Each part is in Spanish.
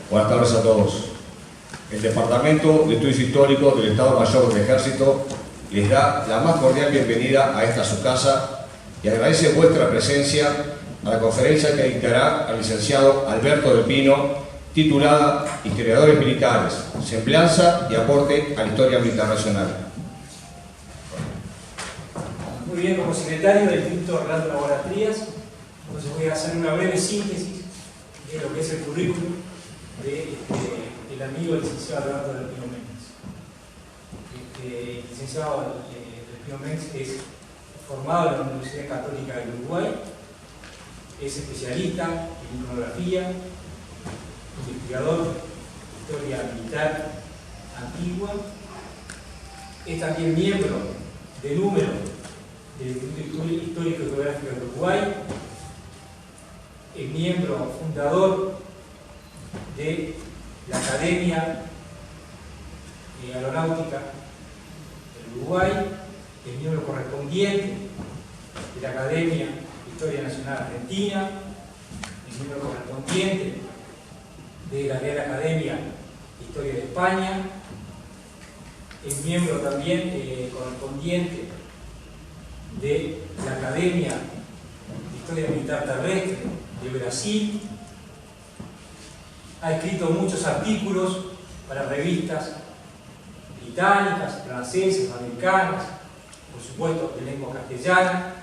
Buenas tardes a todos. El Departamento de Estudios Históricos del Estado Mayor del Ejército les da la más cordial bienvenida a esta su casa y agradece vuestra presencia a la conferencia que dictará al licenciado Alberto del Pino, titulada Historiadores Militares, Semblanza y Aporte a la Historia Militar Nacional. Muy bien, como secretario del Instituto Orlando Noboa Trías, entonces voy a hacer una breve síntesis de lo que es el currículum del amigo licenciado Alberto del Pino Méndez. El licenciado del Pino Méndez es formado en la Universidad Católica del Uruguay, es especialista en iconografía, investigador de historia militar antigua, es también miembro de número del Instituto Histórico y Geográfico del Uruguay, es miembro fundador de la Academia Aeronáutica del Uruguay, es miembro correspondiente de la Academia de Historia Nacional Argentina, es miembro correspondiente de la Real Academia de Historia de España, es miembro también correspondiente de la Academia de Historia Militar Terrestre de Brasil, ha escrito muchos artículos para revistas británicas, francesas, americanas, por supuesto de lengua castellana,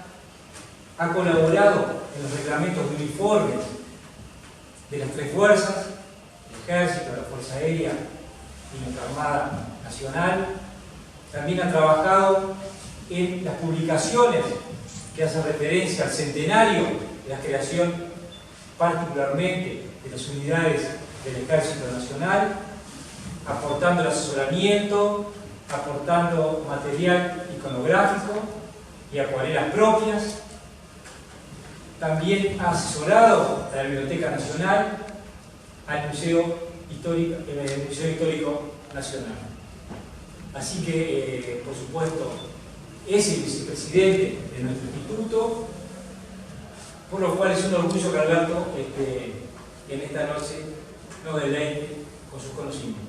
ha colaborado en los reglamentos de uniformes de las tres fuerzas, el Ejército, la Fuerza Aérea y nuestra Armada Nacional. También ha trabajado en las publicaciones que hacen referencia al centenario de la creación, particularmente de las unidades del Ejército Nacional, aportando el asesoramiento, aportando material iconográfico y acuarelas propias. También ha asesorado a la Biblioteca Nacional, al Museo Histórico Nacional. Así que, por supuesto, es el vicepresidente de nuestro instituto, por lo cual es un orgullo que Alberto en esta noche nos deleite con sus conocimientos.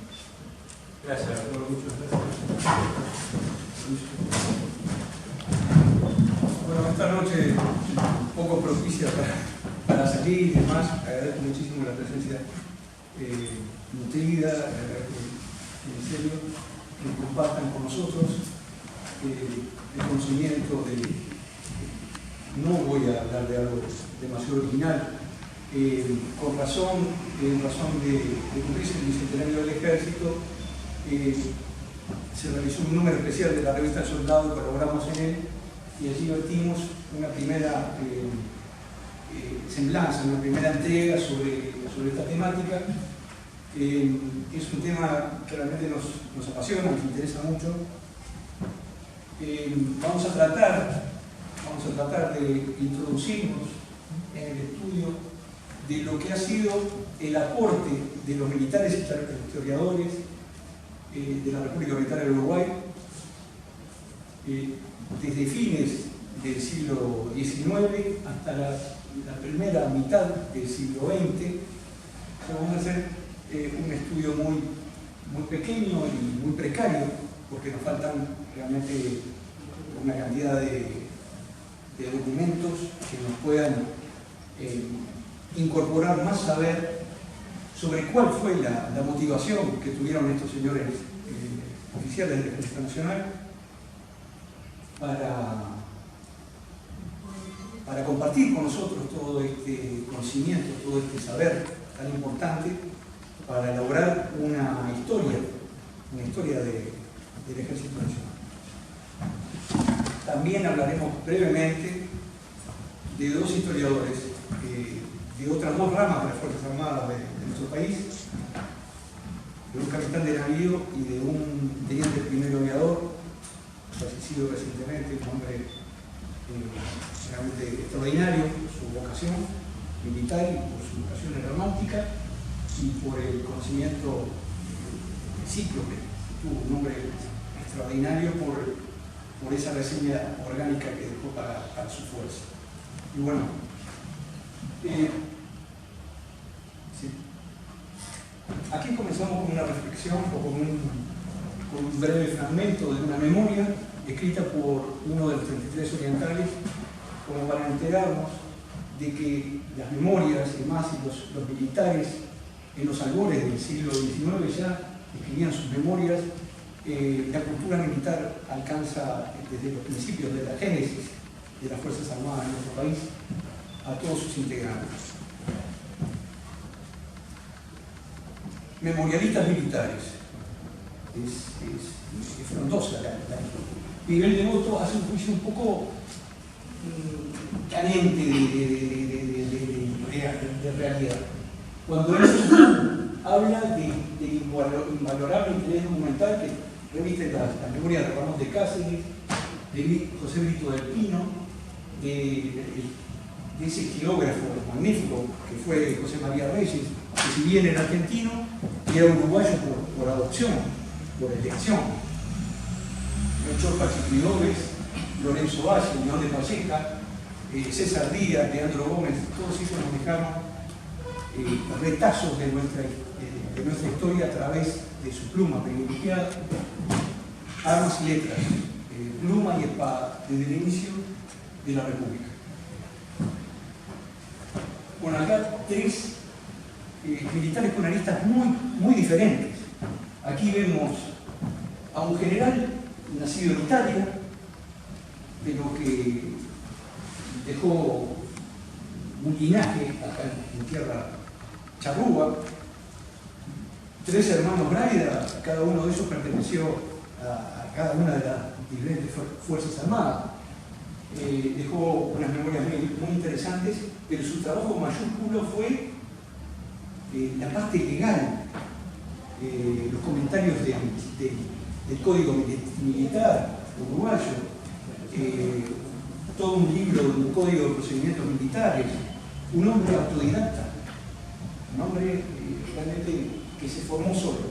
Gracias, Alberto. Bueno, esta noche un poco propicia para salir y demás. Agradezco muchísimo la presencia nutrida, agradezco en serio que compartan con nosotros el conocimiento de... No voy a hablar de algo demasiado original. En razón de cumplirse el bicentenario del Ejército, se realizó un número especial de la revista El Soldado y colaboramos en él, y allí vertimos una primera semblanza, una primera entrega sobre esta temática. Es un tema que realmente nos apasiona, nos interesa mucho. Vamos a tratar de introducirnos en el estudio de lo que ha sido el aporte de los militares historiadores de la República Militar del Uruguay desde fines del siglo XIX hasta la primera mitad del siglo XX. Vamos a hacer un estudio muy pequeño y muy precario, porque nos faltan realmente una cantidad de documentos que nos puedan incorporar más saber sobre cuál fue la motivación que tuvieron estos señores oficiales del Ejército Nacional para compartir con nosotros todo este conocimiento, todo este saber tan importante para elaborar una historia del Ejército Nacional. También hablaremos brevemente de dos historiadores de otras dos ramas de las Fuerzas Armadas de nuestro país, de un capitán de navío y de un teniente primero aviador, fallecido recientemente, un hombre realmente extraordinario por su vocación militar y por su vocación aeronáutica y por el conocimiento cíclope. Tuvo un hombre extraordinario por esa reseña orgánica que dejó para su fuerza. Y bueno, sí. Aquí comenzamos con una reflexión o con un breve fragmento de una memoria escrita por uno de los 33 orientales, como para enterarnos de que las memorias y más los militares en los albores del siglo XIX ya escribían sus memorias. La cultura militar alcanza desde los principios de la génesis de las Fuerzas Armadas en nuestro país a todos sus integrantes. Memorialistas militares. Es frondosa la Miguel Devoto hace un juicio un poco carente de realidad. Cuando él habla de invalorable interés documental que reviste las memorias de Ramón de Cáceres, de José Brito del Pino, de ese geógrafo magnífico que fue José María Reyes, que si bien era argentino, era uruguayo por adopción, por elección. Melchor Pachiquidóvez, Lorenzo Valle, León de Valleja, César Díaz, Leandro Gómez, todos ellos nos dejaron retazos de nuestra historia a través de su pluma privilegiada, armas y letras, pluma y espada, desde el inicio de la República. Bueno, acá tres militares con aristas muy diferentes. Aquí vemos a un general nacido en Italia, pero que dejó un linaje acá en tierra charrúa, tres hermanos Braida, cada uno de ellos perteneció a cada una de las diferentes Fuerzas Armadas. Dejó unas memorias muy interesantes, pero su trabajo mayúsculo fue la parte legal, los comentarios del Código Militar uruguayo, todo un libro de un código de procedimientos militares, un hombre autodidacta, un hombre realmente que se formó solo.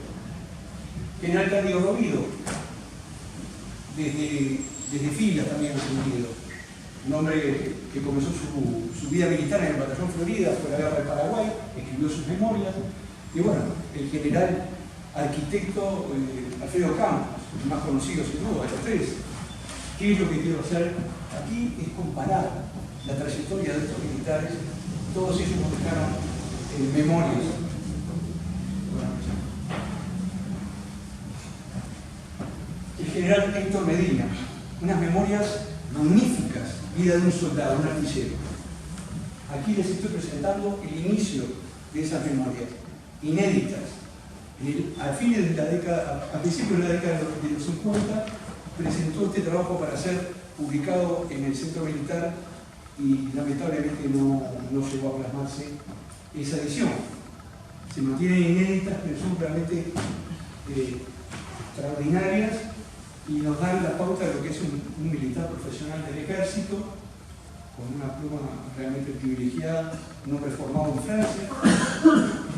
General Cándido Rovido, desde filas también ascendido, un hombre que comenzó su vida militar en el Batallón Florida, fue a la Guerra del Paraguay, escribió sus memorias, y bueno, el general arquitecto Alfredo Campos, el más conocido sin duda de los tres. ¿Qué es lo que quiero hacer aquí? Es comparar la trayectoria de estos militares. Todos ellos nos dejaron memorias. El general Héctor Medina, unas memorias magníficas, vida de un soldado, un artillero. Aquí les estoy presentando el inicio de esas memorias, inéditas. A principios de la década de los 50, presentó este trabajo para ser publicado en el Centro Militar y lamentablemente no llegó a plasmarse esa edición. Se mantienen inéditas, pero son realmente extraordinarias y nos dan la pauta de lo que es un militar profesional del ejército, con una pluma realmente privilegiada, un hombre formado en Francia,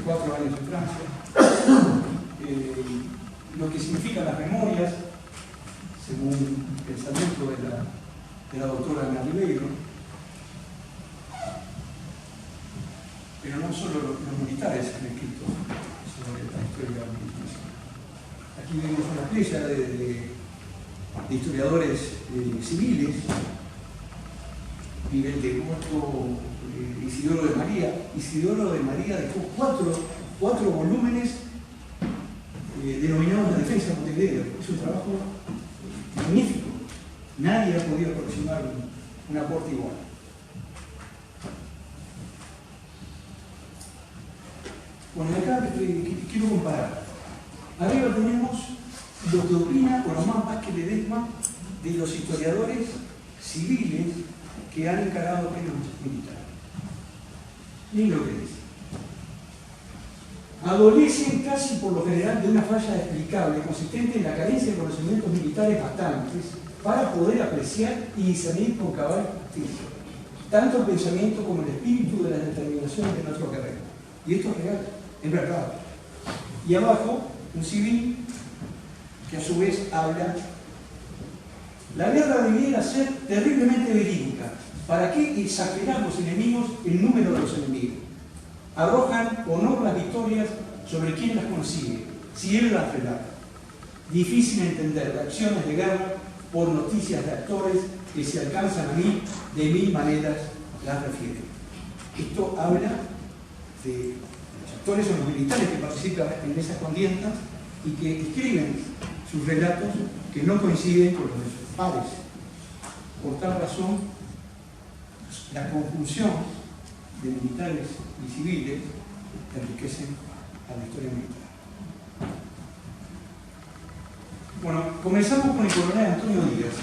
4 años en Francia. Lo que significan las memorias, según el pensamiento de la doctora Ana Ribeiro, pero no solo los militares han escrito sobre la historia de la militancia. Aquí vemos una playa de historiadores civiles, Miguel Devoto, Isidoro de María. Isidoro de María dejó cuatro volúmenes denominados La Defensa de Montevideo. Es un trabajo magnífico. Nadie ha podido aproximar un aporte igual. Bueno, acá quiero comparar. Arriba tenemos lo que opina Oromán Vázquez Ledesma de los historiadores civiles que han encarado penas militares. Ni lo que dice. Adolecen casi por lo general de una falla explicable consistente en la carencia de conocimientos militares bastantes para poder apreciar y discernir con cabal justicia tanto el pensamiento como el espíritu de las determinaciones de nuestro guerrero. Y esto es real, es verdad. Y abajo, un civil que a su vez habla: la guerra debiera ser terriblemente verídica. ¿Para qué exagerar los enemigos, el número de los enemigos? Arrojan honor las victorias sobre quién las consigue, si él las relata. Difícil entender reacciones de guerra por noticias de actores que se alcanzan a mí de 1000 maneras las refieren. Esto habla de los actores o los militares que participan en esas contiendas y que escriben sus relatos que no coinciden con los de sus pares. Por tal razón, la conjunción de militares y civiles enriquecen a la historia militar. Bueno, comenzamos con el coronel Antonio Díaz.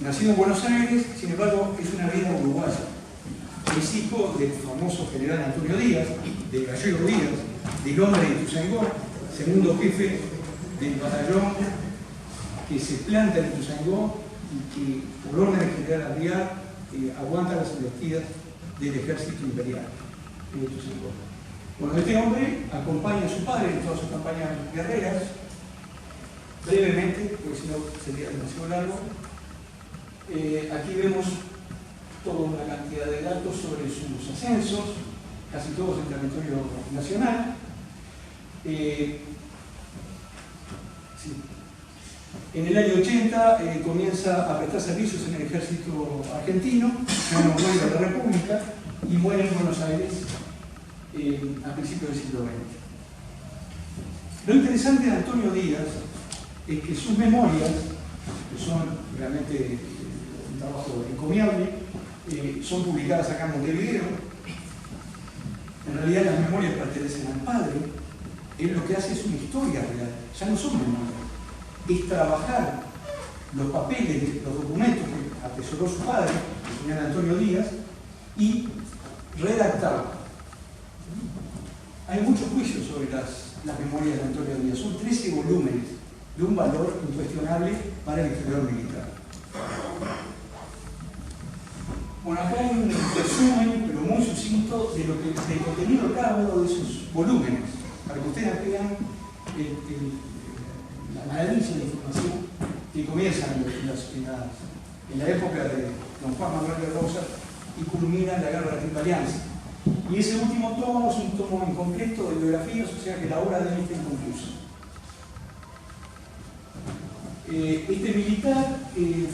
Nacido en Buenos Aires, sin embargo, es una vida uruguaya. Es hijo del famoso general Antonio Díaz, de Gallego Díaz, del hombre de Ituzaingó, segundo jefe del batallón que se planta en Ituzaingó y que, por orden del general Arriar, aguanta las embestidas del ejército imperial en Ituzaingó. Bueno, este hombre acompaña a su padre en todas sus campañas guerreras. Brevemente, porque si no sería demasiado largo, aquí vemos toda una cantidad de datos sobre sus ascensos, casi todos en territorio nacional. Sí. En el año 80 comienza a prestar servicios en el ejército argentino, no vuelve a la República y muere en Buenos Aires a principios del siglo XX. Lo interesante de Antonio Díaz es que sus memorias, que son realmente un trabajo encomiable, son publicadas acá en Montevideo. En realidad las memorias pertenecen al padre. Él lo que hace es una historia real, ya no son memorias. Es trabajar los papeles, los documentos que atesoró su padre, el señor Antonio Díaz, y redactarlos. Hay muchos juicios sobre las memorias de Antonio Díaz. Son 13 volúmenes de un valor incuestionable para el historiador militar. Bueno, acá hay un resumen, pero muy sucinto, del contenido de cada uno de esos volúmenes, para que ustedes vean la analisis de información que comienza en la época de don Juan Manuel de Rosas y culmina en la Guerra de la Triple Alianza. Y ese último tomo es un tomo incompleto de biografías, o sea que la obra de él está inconclusa. Este militar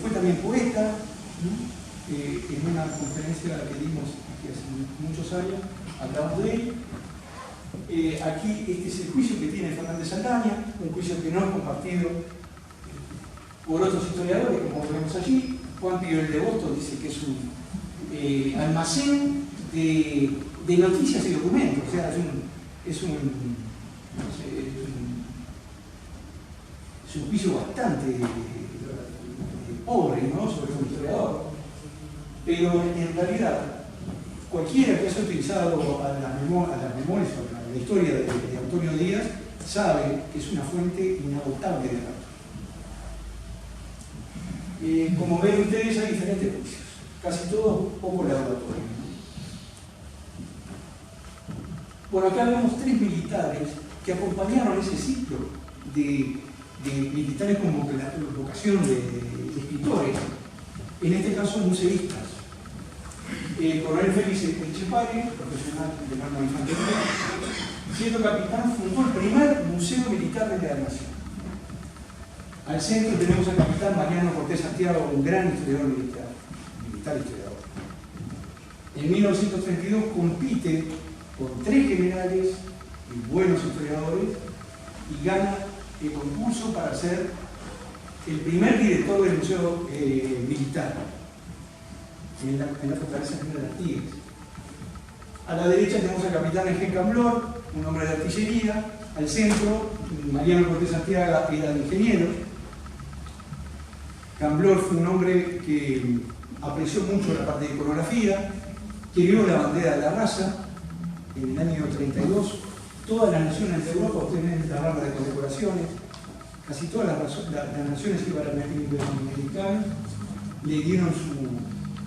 fue también poeta, en una conferencia que dimos aquí hace muchos años, hablamos de él. Aquí este es el juicio que tiene Fernández Saldaña, un juicio que no es compartido por otros historiadores, como vemos allí. Juan Pío Devoto dice que es un almacén de noticias y documentos, o sea, es un juicio bastante pobre, ¿no?, sobre un historiador. Pero en realidad, cualquiera que haya utilizado a las memorias o a la historia de Antonio Díaz sabe que es una fuente inagotable de datos. Como ven ustedes, hay diferentes juicios, casi todos poco laboratorios. Bueno, acá vemos 3 militares que acompañaron ese ciclo de militares con vocación de escritores, en este caso museístas. Coronel Félix Echepare, profesional del arma de infantería, siendo capitán, fundó el primer museo militar de la nación. Al centro tenemos al capitán Mariano Cortés Santiago, un gran historiador militar historiador. En 1932 compite con 3 generales y buenos historiadores y gana el concurso para ser el primer director del Museo Militar en la fortaleza de las Tigres. A la derecha tenemos al capitán Eugene Camblor, un hombre de artillería. Al centro, Mariano Cortés Santiago era de ingeniero. Camblor fue un hombre que apreció mucho la parte de iconografía, que vio la bandera de la raza en el año 32. Todas las naciones de Europa, ustedes ven la barra de condecoraciones, casi todas las naciones iberoamericanas le dieron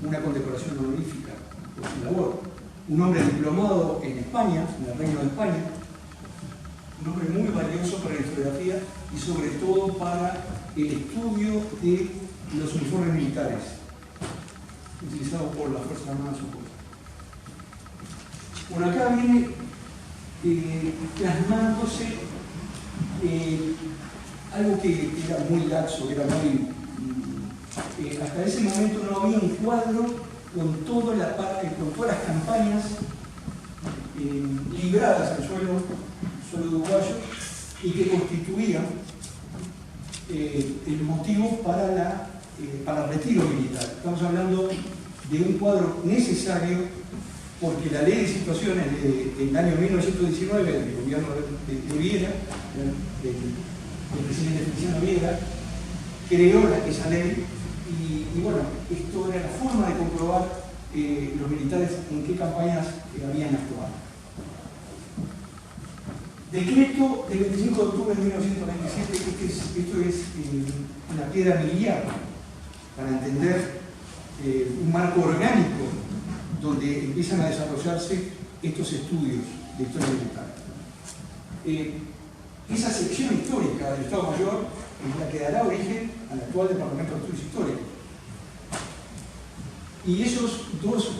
una condecoración honorífica por su labor. Un hombre diplomado en España, en el Reino de España, un hombre muy valioso para la historiografía y sobre todo para el estudio de los uniformes militares utilizados por las Fuerzas Armadas. Bueno, acá viene plasmándose algo que era muy laxo, era muy... hasta ese momento no había un cuadro con todas las campañas libradas al suelo uruguayo y que constituían el motivo para el retiro militar. Estamos hablando de un cuadro necesario porque la ley de situaciones del año 1919 del gobierno de Viera, del presidente Feliciano Viera, creó esa ley y bueno, esto era la forma de comprobar los militares en qué campañas habían actuado. Decreto del 25 de octubre de 1927, esto es una piedra miliar para entender un marco orgánico donde empiezan a desarrollarse estos estudios de historia militar. Esa sección histórica del Estado Mayor es la que dará origen al actual Departamento de Estudios Históricos. Y esos dos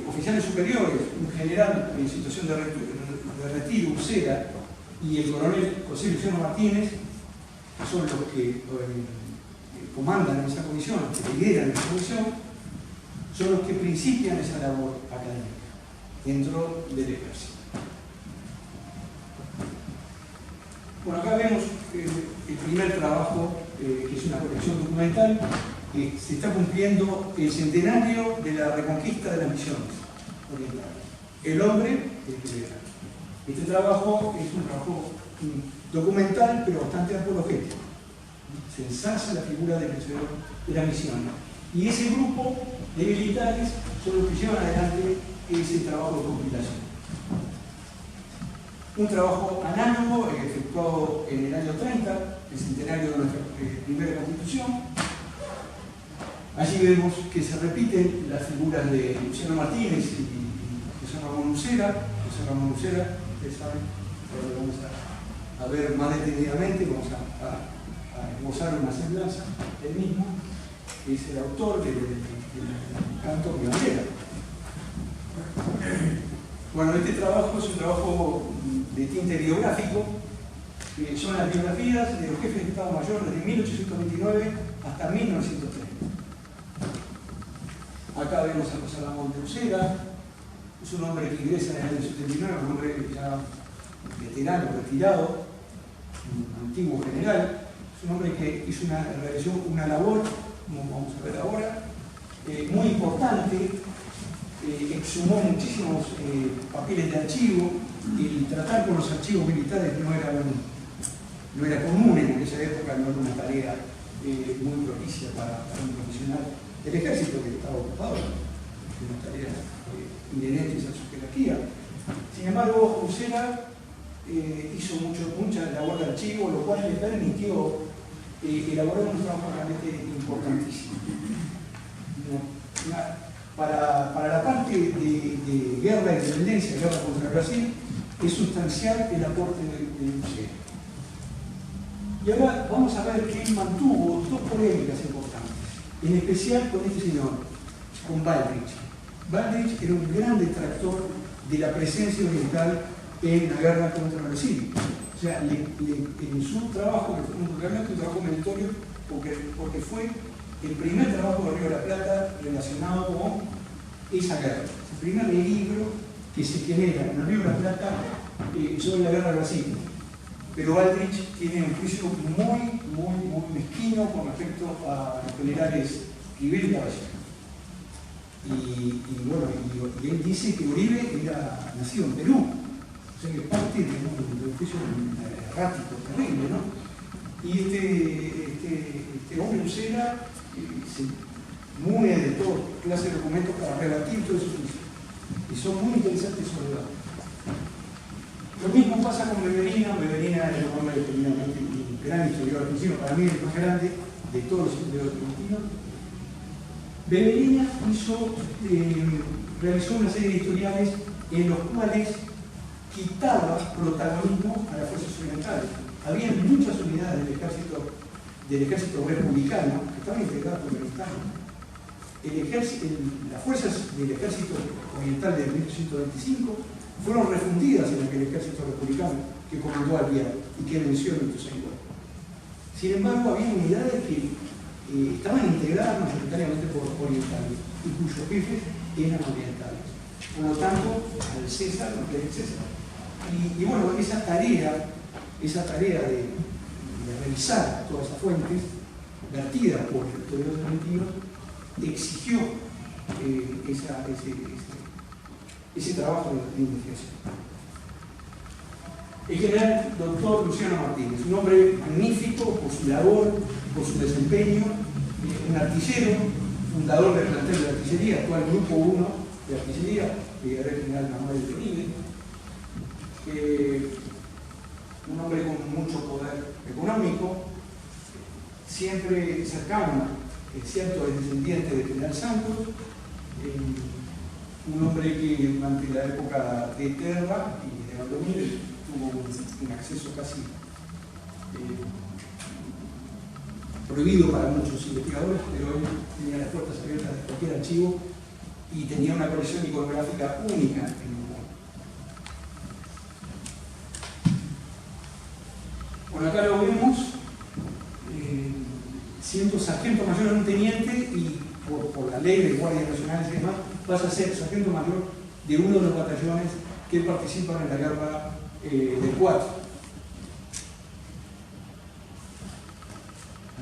oficiales superiores, un general en situación de retiro, Uceda, y el coronel José Luciano Martínez, que son los que comandan esa comisión, los que lideran esa comisión, son los que principian esa labor académica dentro del ejército. Bueno, acá vemos el primer trabajo, que es una colección documental, que se está cumpliendo el centenario de la reconquista de las misiones orientales. El hombre, el general. Este trabajo es un trabajo documental, pero bastante apologético. Se ensalza la figura del vencedor de la misión. Y ese grupo de militares son los que llevan adelante ese trabajo de compilación. Un trabajo análogo efectuado en el año 30, el centenario de nuestra primera constitución. Allí vemos que se repiten las figuras de Luciano Martínez y José Ramón Uceda. José Ramón Uceda, ustedes saben, ahora lo vamos a ver más detenidamente, vamos a esbozar una semblanza del mismo, que es el autor del canto Mi Bandera. Bueno, este trabajo es un trabajo de tinte biográfico, que son las biografías de los jefes de Estado Mayor desde 1829 hasta 1930. Acá vemos a José Ramón de Uceda, es un hombre que ingresa en el año 79, un hombre ya veterano, retirado, un antiguo general. Es un hombre que realizó una labor, como vamos a ver ahora, muy importante, exhumó muchísimos papeles de archivo, y tratar con los archivos militares no era común en aquella época, no era una tarea muy propicia para un profesional del ejército que estaba ocupado de unas tareas inherentes a su jerarquía. Sin embargo, Uceda hizo mucha labor de archivo, lo cual le permitió elaborar un trabajo realmente importantísimo. Para la parte de guerra e independencia, guerra contra Brasil, es sustancial el aporte de Uceda. Y ahora vamos a ver que él mantuvo dos polémicas importantes, en especial con este señor, con Baldrich. Baldrich era un gran detractor de la presencia oriental en la guerra contra Brasil. O sea, en su trabajo, que fue realmente un trabajo meritorio, porque fue el primer trabajo de Río de la Plata relacionado con esa guerra. El primer libro que se genera en el Río de la Plata sobre la guerra de Brasil. Pero Baldrich tiene un juicio muy mezquino con respecto a los generales Rivera y Lavalle. Y él dice que Uribe era nacido en Perú. O sea que parte de un juicio errático, terrible, ¿no? Y este hombre Uceda se mune de toda clase de documentos para rebatir todo eso. Y son muy interesantes sobre eso. Lo mismo pasa con Beverina. Beverina es un hombre un gran historiador argentino, para mí el más grande de todos los historiadores argentinos. Beverina realizó una serie de historiales en los cuales quitaba protagonismo a las fuerzas orientales. Había muchas unidades del ejército republicano que estaban integradas por americanos. Las fuerzas del ejército oriental de 1825 fueron refundidas en aquel ejército republicano que comandó Alvear y que venció en Ituzaingó. Sin embargo, había unidades que estaban integradas mayoritariamente por orientales y cuyos jefes eran orientales. Por lo tanto, al César no quiere el César. Y bueno, esa tarea de revisar todas esas fuentes vertidas por los historiadores argentinos exigió ese trabajo de investigación. El general doctor Luciano Martínez, un hombre magnífico por su labor, por su desempeño, un artillero, fundador del plantel de artillería, actual grupo 1 de artillería, brigadier general Manuel de Nive, un hombre con mucho poder económico, siempre cercano, es cierto, es descendiente del general Santos, un hombre que durante la época de Terra y de Valdomir tuvo un acceso casi prohibido para muchos investigadores, pero él tenía las puertas abiertas de cualquier archivo y tenía una colección iconográfica única en el mundo. Bueno, acá lo vemos, siendo sargento mayor en un teniente y por la ley de guardias nacionales y demás, pasa a ser sargento mayor de uno de los batallones que participan en la guerra del 4.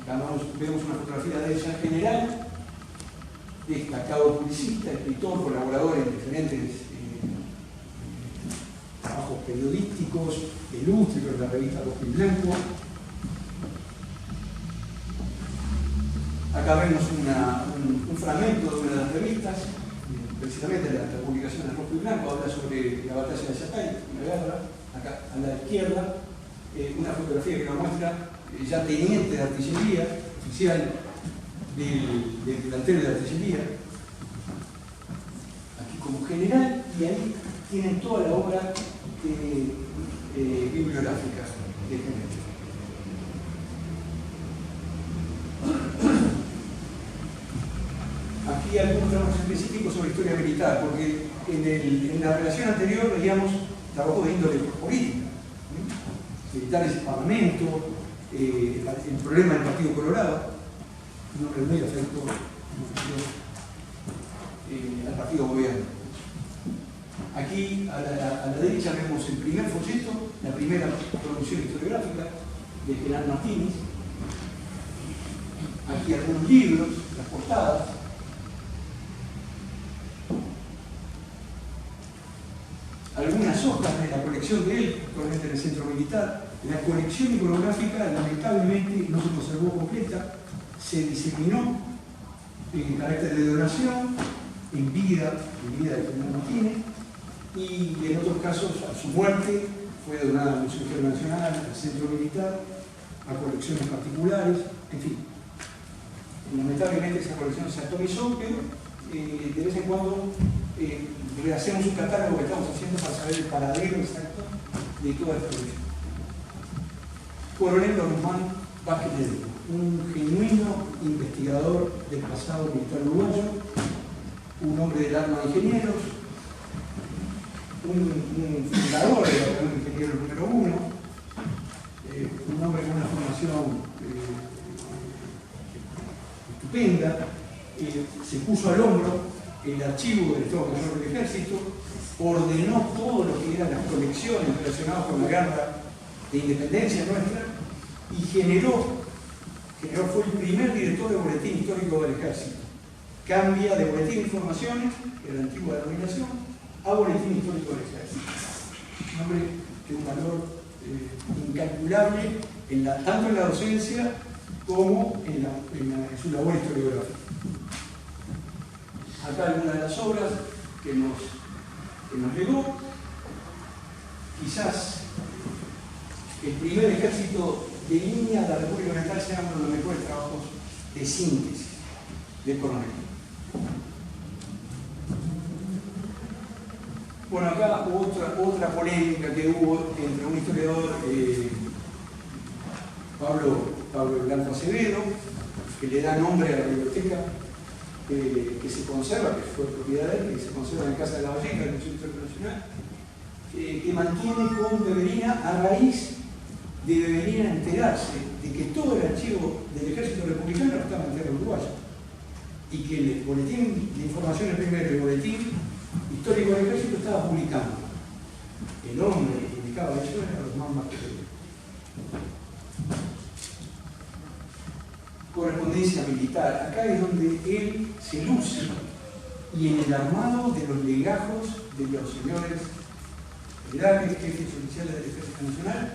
Acá vemos una fotografía de ella general, destacado publicista, escritor, colaborador en diferentes trabajos periodísticos, ilústricos de la revista Rojo y Blanco. Acá vemos un fragmento de una de las revistas, precisamente de la publicación de Rojo y Blanco, habla sobre la batalla de Yacay, una guerra. Acá a la izquierda, una fotografía que nos muestra ya teniente de artillería, oficial del plantel de artillería, aquí como general, y ahí tienen toda la obra bibliográfica de general. Aquí algunos trabajos específicos sobre historia militar, porque en la relación anterior veíamos trabajos de índole política, militares y parlamento, el problema del Partido Colorado, un hombre muy afecto al partido gobierno. Aquí a la derecha vemos el primer folleto, la primera producción historiográfica del general Martínez. Aquí algunos libros, las portadas. Algunas hojas de la colección de él, actualmente en el centro militar. La colección iconográfica lamentablemente no se conservó completa, se diseminó en carácter de donación, en vida del general Martínez, y en otros casos, a su muerte, fue donada al Museo Nacional, al centro militar, a colecciones particulares, en fin. Lamentablemente esa colección se atomizó, pero de vez en cuando rehacemos un catálogo que estamos haciendo para saber el paradero exacto de toda esta colección. Coronel Don Guzmán Vázquez Ledesma, un genuino investigador del pasado militar uruguayo, un hombre del arma de ingenieros, un fundador de la Orden de Ingenieros número 1, un hombre con una formación estupenda, se puso al hombro el archivo del Estado Mayor del Ejército, ordenó todo lo que eran las colecciones relacionadas con la guerra de independencia nuestra y fue el primer director de boletín histórico del Ejército. Cambia de boletín de informaciones, que era la antigua denominación, a boletín histórico del Ejército. Un hombre de un valor incalculable tanto en la docencia como en su labor historiográfica. Acá algunas de las obras que nos llegó. Quizás el primer ejército de línea de la República Oriental sea uno de los mejores trabajos de síntesis del coronel. Bueno, acá otra polémica que hubo entre un historiador, Pablo Blanco Acevedo, que le da nombre a la biblioteca que se conserva, que fue propiedad de él, que se conserva en Casa de la Valleja, del Museo Internacional, que mantiene con Beverina a raíz de Beverina enterarse de que todo el archivo del ejército republicano estaba en tierra uruguaya y que el boletín de informaciones primero, el boletín histórico del ejército estaba publicando. El hombre que indicaba eso era Guzmán Masquerade. Correspondencia militar. Acá es donde él se luce y en el armado de los legajos de los señores generales, jefes oficiales del Ejército Nacional,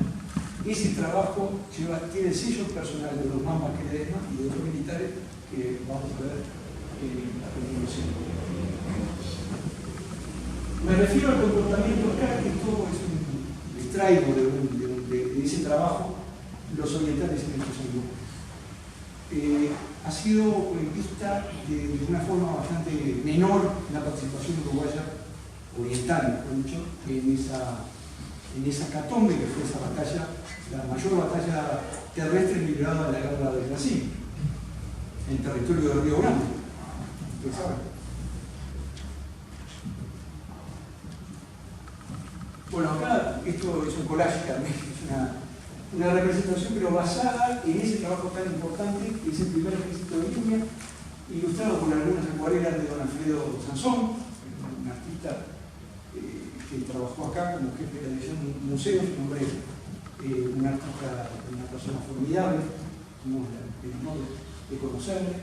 ese trabajo tiene el sello personal de los Guzmán Masquerade y de otros militares que vamos a ver a continuación. Me refiero al comportamiento acá, que todo es un extraigo de ese trabajo, los orientales en estos años. Ha sido vista de una forma bastante menor la participación uruguaya, oriental, mejor dicho, en esa catombe que fue esa batalla, la mayor batalla terrestre librada de la guerra de Brasil, en territorio de Río Grande. Ustedes saben. Bueno, acá esto es un collage también, es una representación, pero basada en ese trabajo tan importante, que es el primer ejército de línea, ilustrado con algunas acuarelas de don Alfredo Sansón, un artista que trabajó acá como jefe de la división de museos, un hombre, un artista, una persona formidable, tuvimos el honor de conocerle,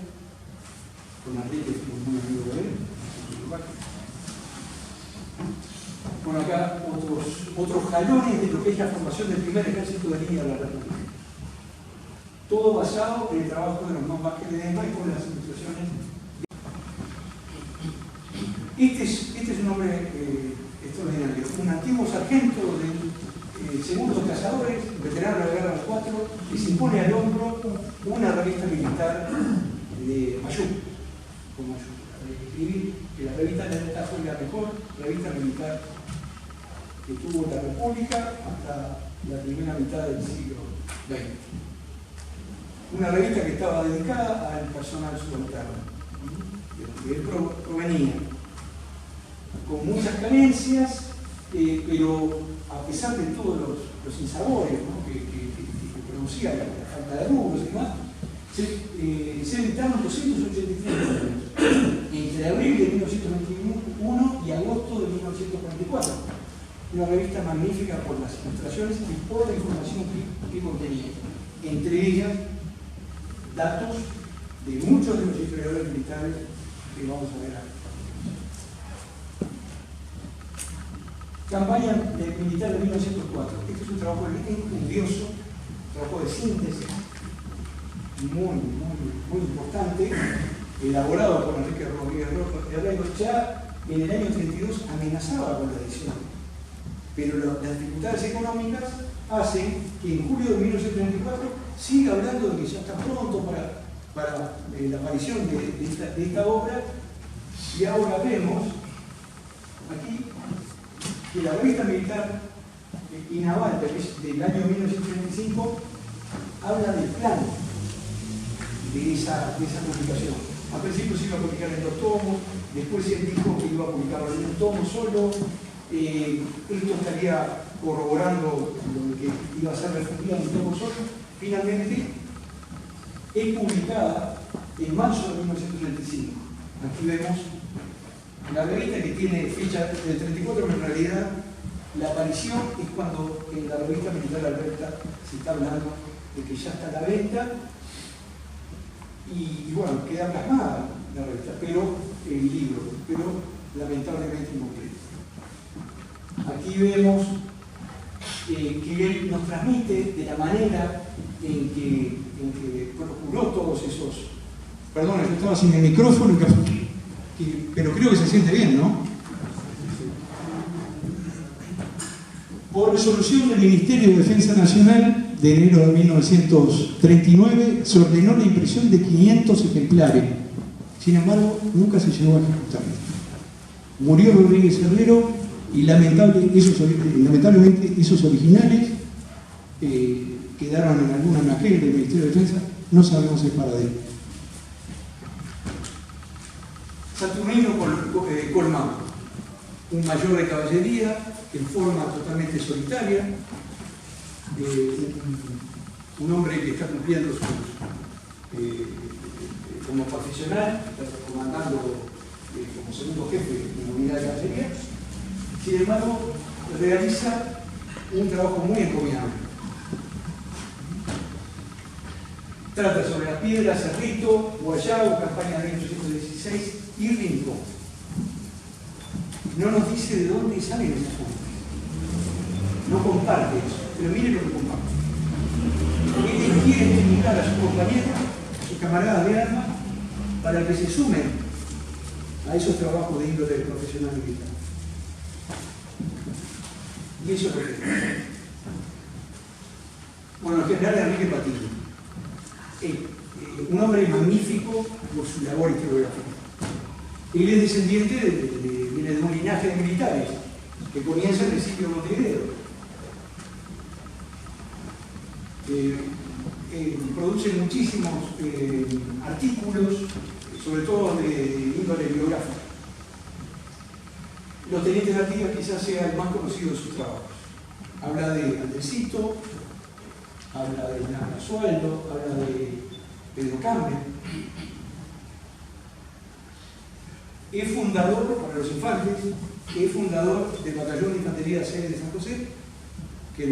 con Enrique, que fue muy amigo de él, Bueno, acá otros jalones de lo que es la formación del primer ejército de línea de la República. Todo basado en el trabajo de los Guzmán Masquerade y con las ilustraciones. Este es un hombre extraordinario, un antiguo sargento del segundo de cazadores, veterano de la guerra de los 4, que se impone al hombro una revista militar de Mayú, con Mayú. Escribí que la revista militar fue la mejor revista militar que tuvo la República hasta la primera mitad del siglo XX. Una revista que estaba dedicada al personal subalterno, de donde él provenía, con muchas carencias, pero a pesar de todos los sinsabores, ¿no? que producía la falta de rubros y demás, se editaron 283 números entre abril de 1921 y agosto de 1944. Una revista magnífica por las ilustraciones y por la información que contenía. Entre ellas, datos de muchos de los historiadores militares que vamos a ver ahora. Campaña militar de 1904. Este es un trabajo enjundioso, un trabajo de síntesis, muy importante, elaborado por Enrique Rodríguez Herrero. Ya en el año 32 amenazaba con la edición, pero las dificultades económicas hacen que en julio de 1934 siga hablando de que ya está pronto para la aparición de esta obra, y ahora vemos aquí que la revista militar y naval del año 1935 habla del plan de esa publicación. Al principio se iba a publicar en 2 tomos, después se dijo que iba a publicarlo en 1 tomo solo. Esto estaría corroborando lo que iba a ser refundida en 1 tomo solo. Finalmente es publicada en marzo de 1935. Aquí vemos la revista, que tiene fecha del 34, pero en realidad la aparición es cuando en la revista militar Alberta se está hablando de que ya está a la venta y bueno, queda plasmada la revista, pero el libro, pero lamentablemente incompleto. Aquí vemos que él nos transmite de la manera en que procuró todos esos... Perdón, yo estaba sin el micrófono, pero creo que se siente bien, ¿no? Por resolución del Ministerio de Defensa Nacional de enero de 1939, se ordenó la impresión de 500 ejemplares. Sin embargo, nunca se llegó a ejecutar. Murió Rodríguez Herrero y lamentablemente esos originales quedaron en alguna anaquel del Ministerio de Defensa, no sabemos el paradero. Saturnino Colmán. un mayor de caballería en forma totalmente solitaria, un hombre que está cumpliendo sus, como profesional, está comandando como segundo jefe de la unidad de caballería. Sin embargo, realiza un trabajo muy encomiable. Trata sobre las piedras, Cerrito, Guayabo, campaña de 1816 y Rincón. No nos dice de dónde salen esas fuentes. No comparte eso, pero miren lo que comparte. Él quiere estimular a sus compañeros, a sus camaradas de armas, para que se sumen a esos trabajos de índole profesional militar. Y eso es lo que... Bueno, en general, Enrique Patiño. Un hombre magnífico por su labor historiográfica. Él es descendiente, viene de un linaje de militares que comienza en el sitio de Montevideo. Produce muchísimos artículos, sobre todo de índole biográfica. Los tenientes de Artigas quizás sea el más conocido de sus trabajos. Habla de Andresito, habla de Basualdo, habla de Pedro Campbell. Es fundador, para los infantes, es fundador del Batallón de Infantería 6 de San José, que en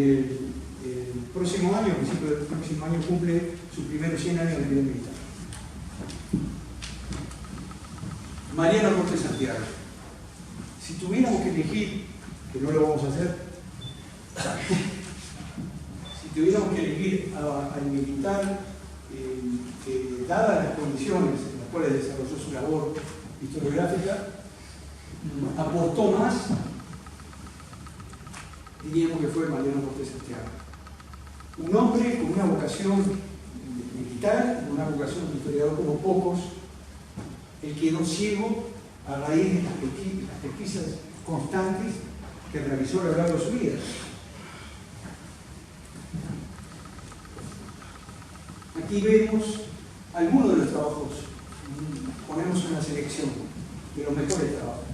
el próximo año, a principios del próximo año, cumple sus primeros 100 años de vida militar. Mariano Cortés Santiago. Si tuviéramos que elegir, que no lo vamos a hacer, si tuviéramos que elegir al militar que, dadas las condiciones en las cuales desarrolló su labor historiográfica, aportó más, diríamos que fue Mariano Cortés Santiago. Un hombre con una vocación militar, con una vocación de historiador como pocos, el quedó ciego a raíz de las pesquisas constantes que realizó a lo largo de su vida. Aquí vemos algunos de los trabajos, ponemos una selección de los mejores trabajos.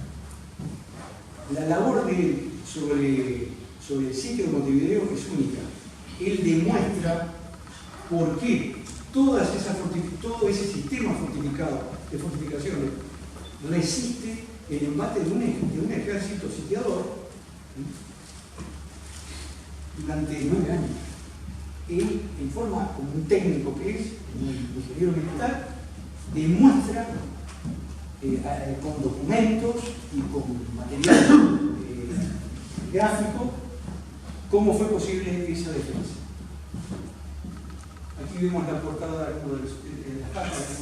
La labor de él sobre el sitio de Montevideo es única. Él demuestra por qué todo ese sistema fortificado de fortificaciones resiste el embate de un ejército sitiador durante 9 años. Él, en forma como un técnico que es, un ingeniero militar, demuestra con documentos y con material gráfico cómo fue posible esa defensa. Aquí vemos la portada de las cartas.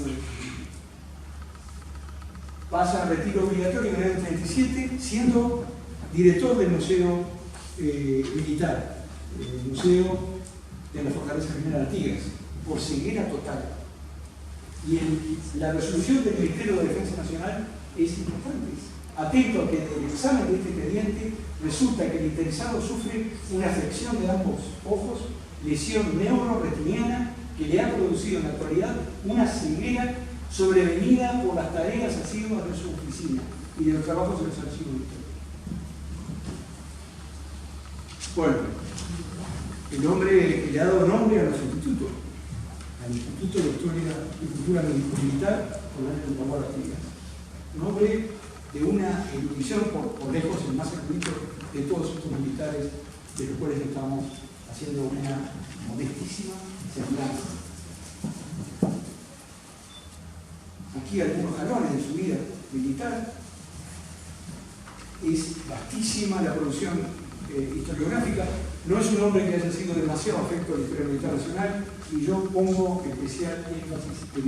Pasa a retiro obligatorio en el año 37, siendo director del Museo Militar, el Museo de la Fortaleza General Artigas, por ceguera total. Y la resolución del Ministerio de Defensa Nacional es importante. Atento a que en el examen de este expediente resulta que el interesado sufre una afección de ambos ojos, lesión neuroretiniana que le ha producido en la actualidad una ceguera sobrevenida por las tareas asiduas de su oficina y de los trabajos de los archivos históricos. Bueno, el hombre le ha dado nombre a los institutos, al Instituto de Historia y Cultura Militar con el Ramón Artigas. Un hombre de una erudición por lejos el más erudito de todos estos militares de los cuales estamos haciendo una modestísima semblanza. Aquí algunos jalones de su vida militar. Es vastísima la producción historiográfica. No es un hombre que haya sido demasiado afecto a la historia militar nacional y yo pongo especial énfasis en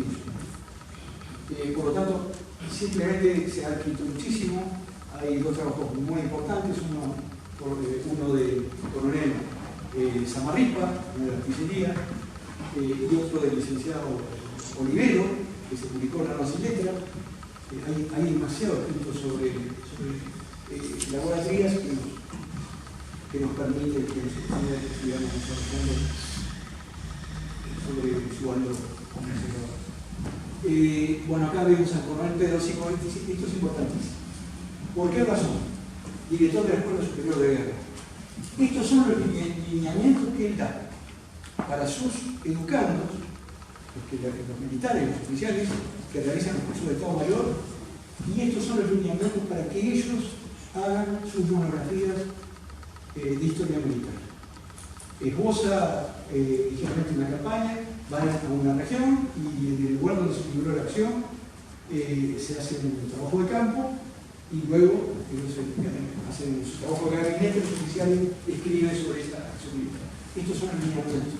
ello. Por lo tanto, simplemente se ha escrito muchísimo. Hay dos trabajos muy importantes, uno del coronel Samarripa, de la artillería, y otro del licenciado Olivero, que se publicó en Armas y Letras. Hay demasiado escrito sobre laboratorias que nos permite que los estudiantes sigamos desarrollando sobre su valor como historiador. Bueno, acá vemos al coronel Pedro Sico, esto es importantísimo. ¿Por qué razón? director de la Escuela Superior de Guerra. Estos son los lineamientos que él da para sus educandos, los militares, los oficiales que realizan los cursos de Estado Mayor, y estos son los lineamientos para que ellos hagan sus monografías de historia militar. Esboza ligeramente una campaña, van a una región y en el lugar donde se libró la acción se hace un trabajo de campo y luego ellos hacen su trabajo de gabinete, los oficiales escriben sobre esa acción militar. Estos son los lineamientos.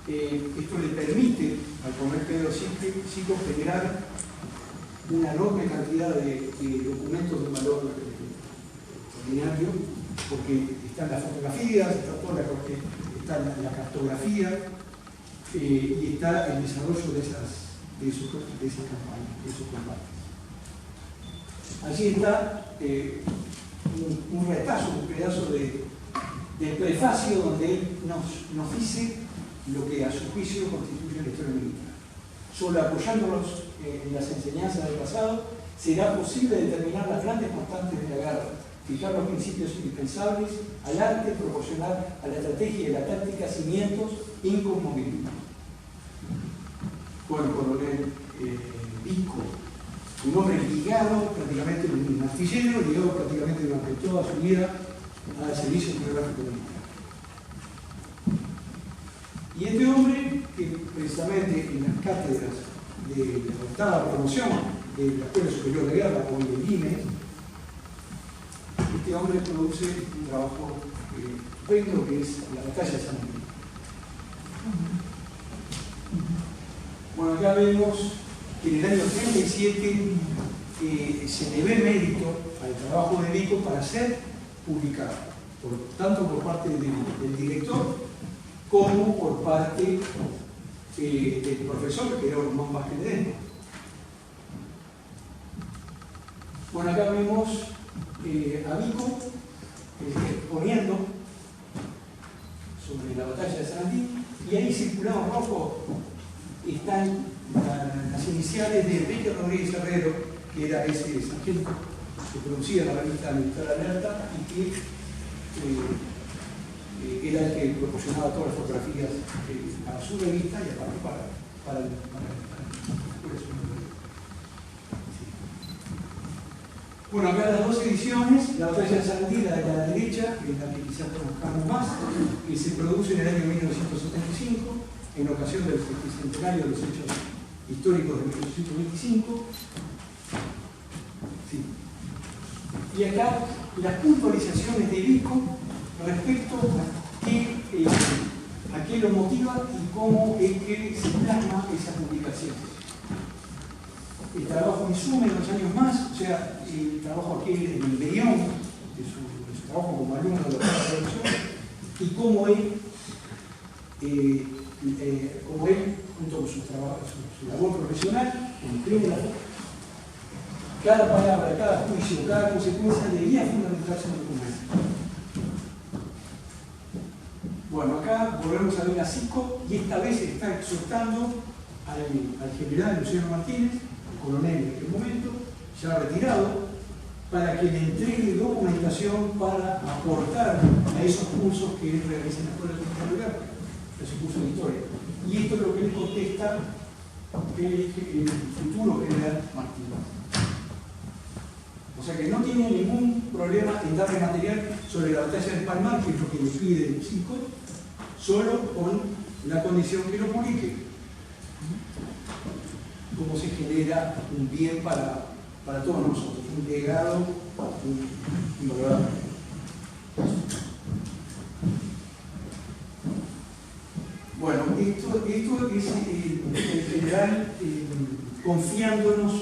Esto le permite al comer Pedro Sico generar una enorme cantidad de documentos de valor extraordinario, porque están las fotografías, está la cartografía y está el desarrollo de esas campañas, de esos combates. Allí está un retazo, un pedazo del prefacio donde él nos dice lo que a su juicio constituye la historia militar. Solo apoyándonos en las enseñanzas del pasado, será posible determinar las grandes constantes de la guerra, fijar los principios indispensables al arte, proporcionar a la estrategia y a la táctica cimientos inconmovibles. Bueno, coronel Vico, un hombre ligado prácticamente, un artillero, ligado prácticamente durante toda su vida al servicio geográfico militar. Y este hombre, que precisamente en las cátedras de la 8ª promoción de la Escuela Superior de Guerra, o del INE, este hombre produce un trabajo estupendo que es la batalla de San Miguel. Bueno, acá vemos que en el año 37 se le ve mérito al trabajo de Vico para ser publicado, tanto por parte del director como por parte del profesor, que era Román Vázquez Ledesma. Bueno, acá vemos a Vico exponiendo sobre la batalla de San Martín, y ahí circulado en rojo están las iniciales de Enrique Rodríguez Herrero, que era ese sargento que producía la revista Militar Alerta y que era el que proporcionaba todas las fotografías para su revista y aparte para el Bueno, acá las dos ediciones, la batalla de San Martín, la de la derecha, que es la que quizás conozcamos más, que se produce en el año 1975, en ocasión del centenario de los hechos históricos de 1825. Sí. Y acá las puntualizaciones de Vico respecto a qué lo motiva y cómo es que se plasma esa publicación. El trabajo en suma en los años más, o sea, el trabajo aquel en el embrión de su trabajo como alumno de la producción, y cómo él, junto con su labor profesional, emplea la foto. Cada palabra, cada juicio, cada consecuencia debía fundamentarse en el documento. Bueno, acá volvemos a ver a Sico y esta vez está exhortando al general Luciano Martínez, el coronel en aquel momento, ya retirado, para que le entregue documentación para aportar a esos cursos que él realiza en la Escuela Superior de Guerra, a su curso de historia. Y esto es lo que le contesta el futuro general Martínez. O sea que no tiene ningún problema en darle material sobre la batalla del Palmar, que es lo que le pide el Sico, solo con la condición que lo publique. Cómo se genera un bien para todos nosotros, un legado invalorable. Bueno, esto es el general confiándonos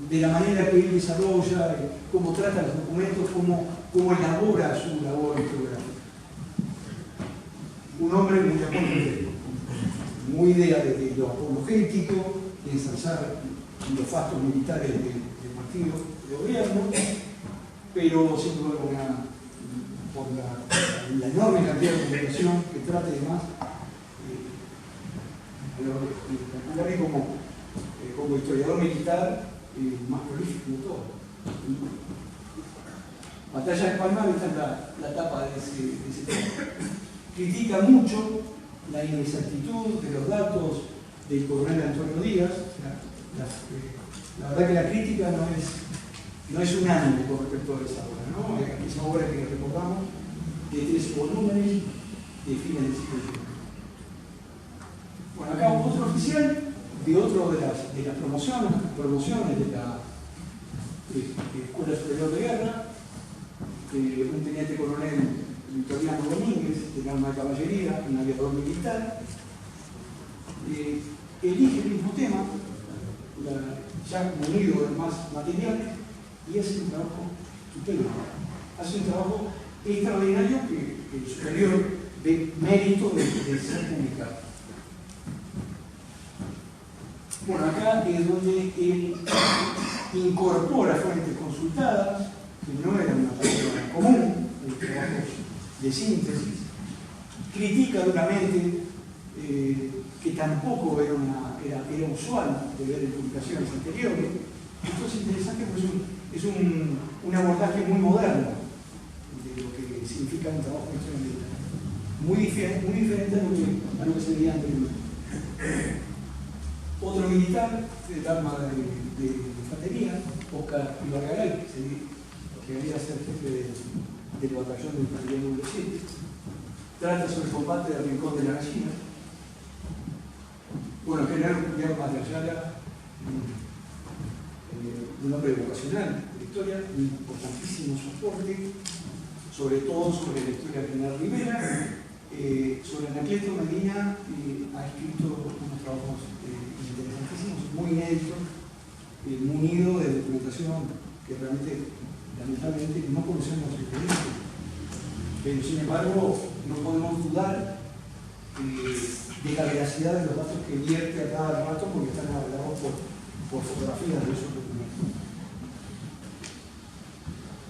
de la manera que él desarrolla, cómo trata los documentos, cómo elabora su labor historiográfica. Un hombre muy de lo apologético, de ensalzar los fastos militares del partido de gobierno, pero sin duda por la enorme cantidad de comunicación que trate de más, como historiador militar más prolífico de todo. Batalla de Palmar, esta es la tapa de ese tema. Critica mucho la inexactitud de los datos del coronel Antonio Díaz. La verdad que la crítica no es unánime con respecto a esa obra, ¿no? Esa obra que recordamos de 13 volúmenes de fines del siglo XIX. Bueno, acá otro oficial de otro de las promociones de la Escuela Superior de Guerra, un teniente coronel Victoriano Domínguez, del arma de caballería, un aviador militar, elige el mismo tema, ya munido de más materiales, y hace un trabajo estupendo. Hace un trabajo extraordinario que el superior ve mérito de ser publicado. Bueno, acá es donde él incorpora fuentes consultadas, que no era una práctica común, en trabajos de síntesis, critica duramente que tampoco era usual de ver en publicaciones anteriores. Esto es interesante porque es un abordaje muy moderno de lo que significa un trabajo de historia militar. Muy diferente a lo que se veía anteriormente. Otro militar del arma de infantería, Oscar Ibargaray, que quería ser jefe del batallón de infantería número 7, trata sobre el combate del Rincón de la Gallina. Bueno, general Julián Madriaga, un hombre vocacional de la historia, un importantísimo soporte, sobre todo sobre la historia de General Rivera. Sobre Anacleto Medina ha escrito unos trabajos interesantísimos, muy inéditos, munido de documentación que realmente, lamentablemente, no conocemos el periódico. Pero sin embargo, no podemos dudar de la veracidad de los datos que vierte a cada rato porque están avalados por fotografías de esos documentos.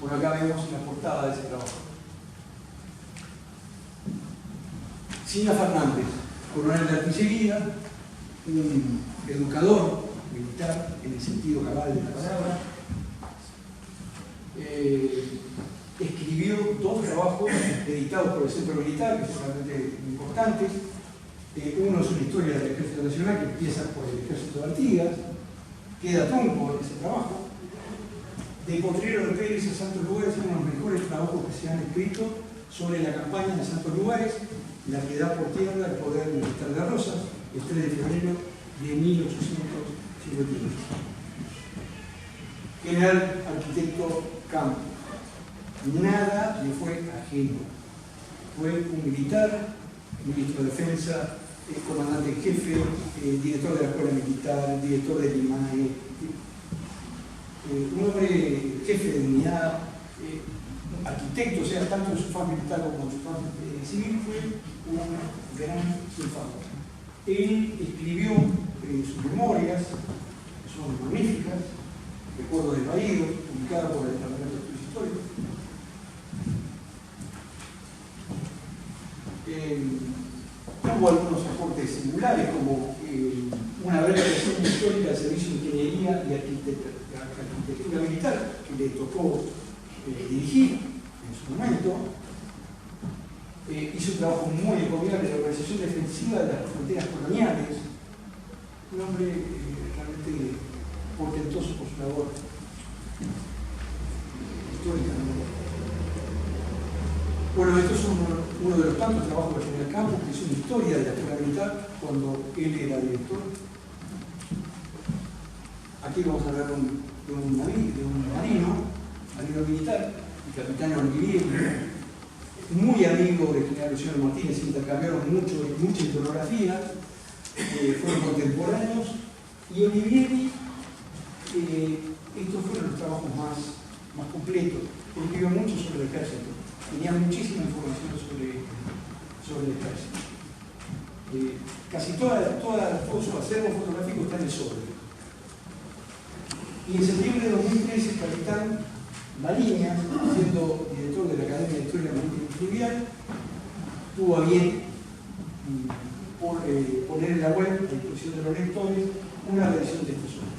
Bueno, acá vemos la portada de ese trabajo. Sina Fernández, coronel de artillería, un educador militar en el sentido cabal de la palabra, escribió 2 trabajos editados por el Centro Militar, que son realmente importantes. Uno es una historia del Ejército Nacional que empieza por el Ejército de Artigas, queda trunco en ese trabajo. De Potrero de Pérez a Santos Lugares, son uno de los mejores trabajos que se han escrito sobre la campaña de Santos Lugares, la que da por tierra el poder militar de Rosas, el 3 de febrero de 1851. General arquitecto Campo. Nada le fue ajeno. Fue un militar, ministro de Defensa, comandante en jefe, director de la Escuela Militar, director del IMAE, un hombre jefe de unidad, arquitecto, o sea, tanto en su faz militar como en su faz civil, fue un gran triunfador. Él escribió sus memorias, que son magníficas, Recuerdos del Baído, publicada por el Departamento de Estudios Históricos. Tuvo algunos aportes singulares, como una breve versión histórica del Servicio de Ingeniería y Arquitectura Militar, que le tocó dirigir en su momento. Hizo un trabajo muy encomiable en la organización defensiva de las fronteras coloniales. Un hombre realmente portentoso por su labor histórica. Bueno, estos son uno de los tantos trabajos del general Campos, que es una historia de la Escuela Militar cuando él era director. Aquí vamos a hablar de un marino militar, el capitán Olivieri, muy amigo de general Luciano Martínez, intercambiaron mucha historiografía, fueron contemporáneos, y Olivieri, estos fueron los trabajos más completos, porque escribió mucho sobre el ejército, tenía muchísima información sobre el ejército. Casi todo su acervo fotográfico está en el sobre. Y en septiembre de 2013, el capitán Mariña, siendo director de la Academia de Historia Marítima y Fluvial, tuvo a bien poner en la web, a disposición de los lectores, una revisión de estos obras.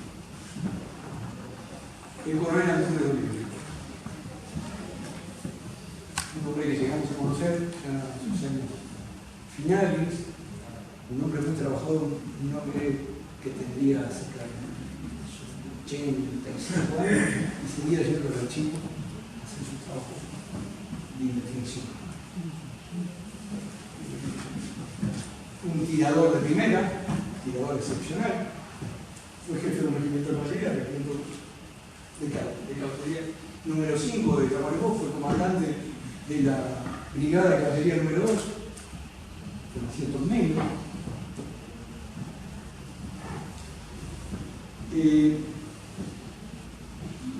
El coronel Antonio de Oliveira. hombre que llegamos a conocer ya en sus años finales, un hombre muy trabajador, un hombre que tendría cerca de 85 años y seguía yendo al archivo a hacer su trabajo de investigación. Un tirador de primera, tirador excepcional, fue jefe de un regimiento de caballería, regimiento de caballería número 5 de Tacuarembó, fue comandante de la brigada de caballería número 2, con asientos medios.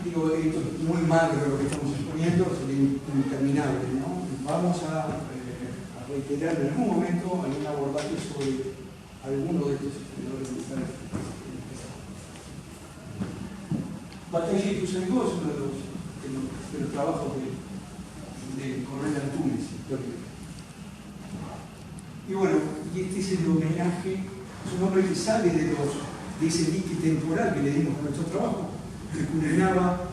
Digo, esto es muy magro lo que estamos exponiendo, sería interminable, ¿no? Vamos a reiterar en algún momento algún abordaje sobre alguno de estos historiadores militares. Batalla y Ituzaingó es uno de los trabajos del coronel Antunes. Y bueno, y este es el homenaje, es un hombre que sale de ese dique temporal que le dimos a nuestro trabajo, que culminaba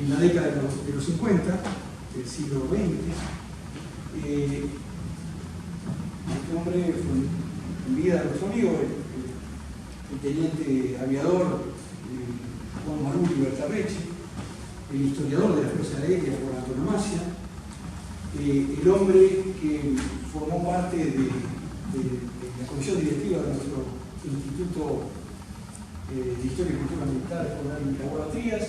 en la década de los 50, del siglo XX. Este hombre fue en vida de nuestro amigo, el teniente aviador Juan Marulli Bertarreche, el historiador de la Fuerza Aérea por antonomasia, el hombre que formó parte de la comisión directiva de nuestro Instituto de Historia y Cultura Militar Escolar en Taboada Trías,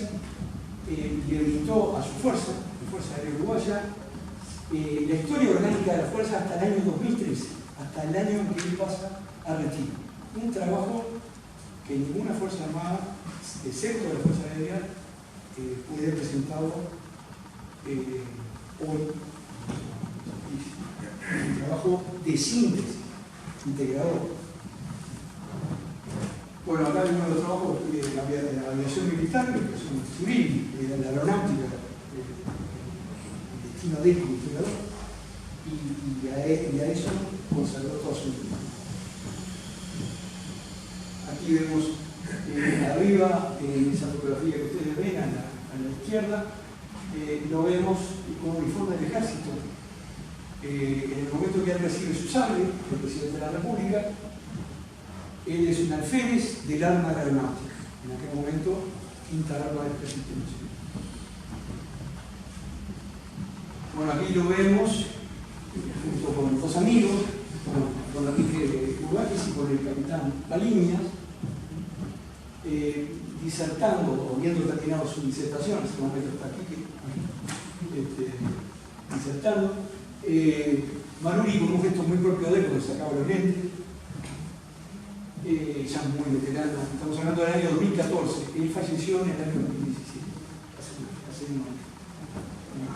y editó a su fuerza, la Fuerza Aérea Uruguaya, la historia orgánica de la fuerza hasta el año 2013, hasta el año en que él pasa a retiro. Un trabajo que ninguna Fuerza Armada, excepto la Fuerza Aérea, puede haber presentado hoy. Un trabajo de síntesis, integrador. Bueno, acá hay uno de los trabajos de la aviación militar, que son civil, de la aeronáutica, el destino de este historiador, y a eso consagró toda su vida. Aquí vemos arriba, en esa fotografía que ustedes ven a la izquierda, lo vemos con uniforme del ejército. En el momento que él recibe su sable, el presidente de la República, él es un alférez del arma de aeronáutica. En aquel momento, quinta arma del ejército nacional. Bueno, aquí lo vemos junto con dos amigos, con Enrique Urbáquez y con el capitán Paliñas, disertando o viendo terminado su disertación, en ese momento está aquí, disertando. Marulli con un gesto muy propio de él, cuando sacaba los lentes, ya muy veterano, estamos hablando del año 2014, él falleció en el año 2017, hace un año,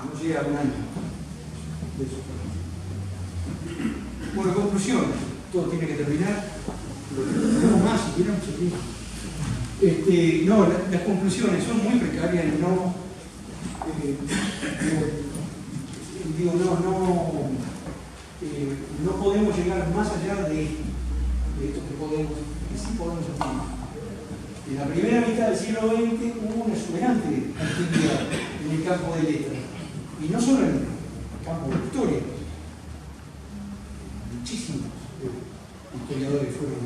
no llega a un año de eso. Bueno, conclusión, todo tiene que terminar, tenemos más si quieren, no, las conclusiones son muy precarias y no, no podemos llegar más allá de esto que sí podemos afirmar. En la primera mitad del siglo XX hubo una exuberante actividad en el campo de letras, y no solo en el campo de la historia. Muchísimos historiadores fueron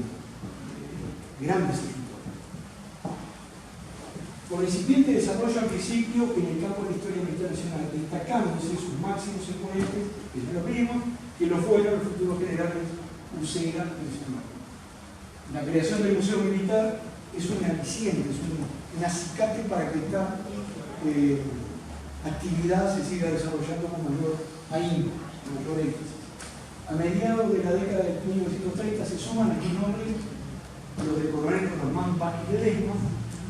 grandes escritores. Con incipiente desarrollo al principio en el campo de la historia militar nacional, destacándose sus máximos exponentes, que ya lo vimos, que lo fueron los futuros generales Ucera y Ucera. La creación del Museo Militar es un aliciente, es un acicate para que esta actividad se siga desarrollando con mayor ahínco, mayor énfasis. A mediados de la década de 1930 se suman aquí nombres los de coronel Román Vázquez Ledesma,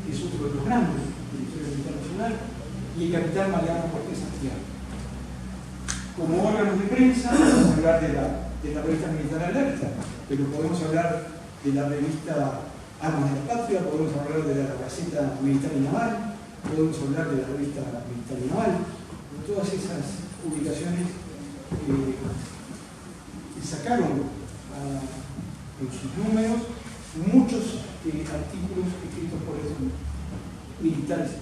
que es otro de los grandes de la historia militar nacional, y el capitán Mariano Cortés Santiago. Como órganos de prensa, podemos hablar de la revista Militar Alerta, pero podemos hablar de la revista Armas de la Patria, podemos hablar de la Gaceta Militar y Naval, podemos hablar de la revista Militar y Naval, de todas esas publicaciones que sacaron en sus números muchos artículos escritos por esos militares.